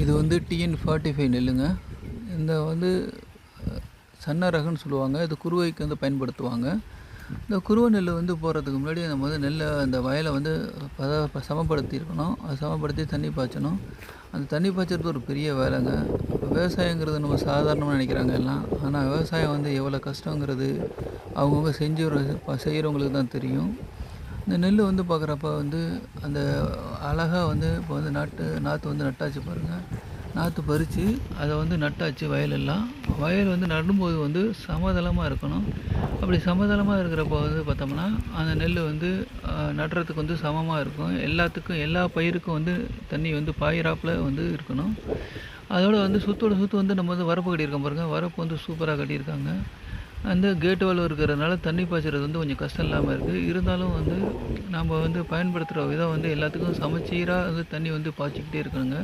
இது வந்து TN45 நெல்லுங்க. இந்த வந்து சன்ன ரகம்னு சொல்லுவாங்க. இது குருவைக்கு வந்து பயன்படுத்துவாங்க. இந்த குருவை நெல் வந்து போடுறதுக்கு முன்னாடி நம்ம வந்து நெல்லை அந்த வயலை வந்து சமப்படுத்தியிருக்கணும். அதை சமப்படுத்தி தண்ணி பாய்ச்சணும். அந்த தண்ணி பாய்ச்சறது ஒரு பெரிய வேலைங்க. விவசாயங்கிறது நம்ம சாதாரணமாக நினைக்கிறாங்க எல்லாம். ஆனால் விவசாயம் வந்து எவ்வளோ கஷ்டங்கிறது அவங்கவுங்க செய்கிறவங்களுக்கு தான் தெரியும். இந்த நெல் வந்து பார்க்குறப்ப வந்து அந்த அழகாக வந்து இப்போ வந்து நாற்று வந்து நட்டாச்சு பாருங்கள். நாற்று பறித்து அதை வந்து நட்டாச்சு வயலெல்லாம். வயல் வந்து நடும்போது வந்து சமதளமாக இருக்கணும். அப்படி சமதளமாக இருக்கிறப்ப வந்து பார்த்தோம்னா அந்த நெல் வந்து நடுறதுக்கு வந்து சமமாக இருக்கும். எல்லா பயிருக்கும் வந்து தண்ணி வந்து பாயிறாப்பில் வந்து இருக்கணும். அதோடு வந்து சுற்று வந்து நம்ம வந்து வரப்பு கட்டியிருக்கோம் பாருங்கள். வரப்பு வந்து சூப்பராக கட்டியிருக்காங்க. அந்த கேட் வால் இருக்கிறதுனால தண்ணி பாய்ச்சறது வந்து கொஞ்சம் கஷ்டம் இல்லாமல் இருக்குது. இருந்தாலும் வந்து நம்ம வந்து பயன்படுத்துகிற விதம் வந்து எல்லாத்துக்கும் சமச்சீராக வந்து தண்ணி வந்து பாய்ச்சிக்கிட்டே இருக்கணுங்க.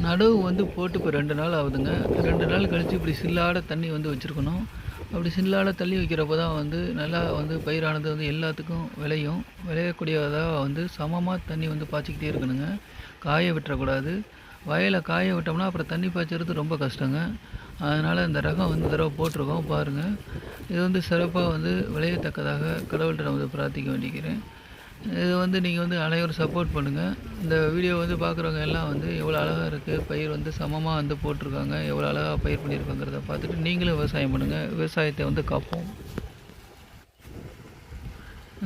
நடவு வந்து போட்டு இப்போ 2 நாள் ஆகுதுங்க. 2 நாள் கழித்து இப்படி சில்லாட தண்ணி வந்து வச்சுருக்கணும். அப்படி சில்லாட தள்ளி வைக்கிறப்ப தான் வந்து நல்லா வந்து பயிரானது வந்து எல்லாத்துக்கும் விளையக்கூடியதாக வந்து சமமாக தண்ணி வந்து பாய்ச்சிக்கிட்டே இருக்கணுங்க. காய விட்டுறக்கூடாது. வயலை காய விட்டோம்னா அப்புறம் தண்ணி பாய்ச்சறது ரொம்ப கஷ்டங்க. அதனால் இந்த ரகம் வந்து தடவை போட்டிருக்கோம் பாருங்கள். இது வந்து சிறப்பாக வந்து விளையத்தக்கதாக கடவுள்கிட்ட நான் வந்து பிரார்த்திக்க வேண்டிக்கிறேன். இது வந்து நீங்கள் வந்து அனைவரும் சப்போர்ட் பண்ணுங்கள். இந்த வீடியோ வந்து பார்க்குறவங்க எல்லாம் வந்து எவ்வளோ அழகாக இருக்குது, பயிர் வந்து சமமாக வந்து போட்டிருக்காங்க, எவ்வளோ அழகாக பயிர் பண்ணியிருக்காங்கிறத பார்த்துட்டு நீங்களும் விவசாயம் பண்ணுங்கள். விவசாயத்தை வந்து காப்போம்.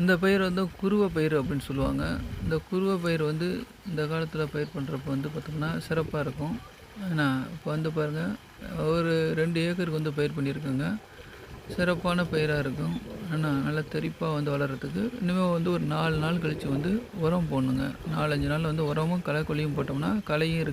இந்த பயிர் வந்து குருவை பயிர் அப்படின்னு சொல்லுவாங்க. இந்த குருவை பயிர் வந்து இந்த காலத்தில் பயிர் பண்ணுறப்ப வந்து பார்த்திங்கன்னா சிறப்பாக இருக்கும். ஏன்னா இப்போ வந்து பாருங்கள், ஒரு 2 ஏக்கருக்கு வந்து பயிர் பண்ணியிருக்கேங்க. சிறப்பான பயிராக இருக்கும். ஆனால் நல்லா தெளிப்பாக வந்து வளர்கிறதுக்கு இனிமேல் வந்து ஒரு 4 நாள் கழித்து வந்து உரம் போடணுங்க. 4-5 நாள் வந்து உரமும் களைக்கொல்லியும் போட்டோம்னா களையும் இருக்குது.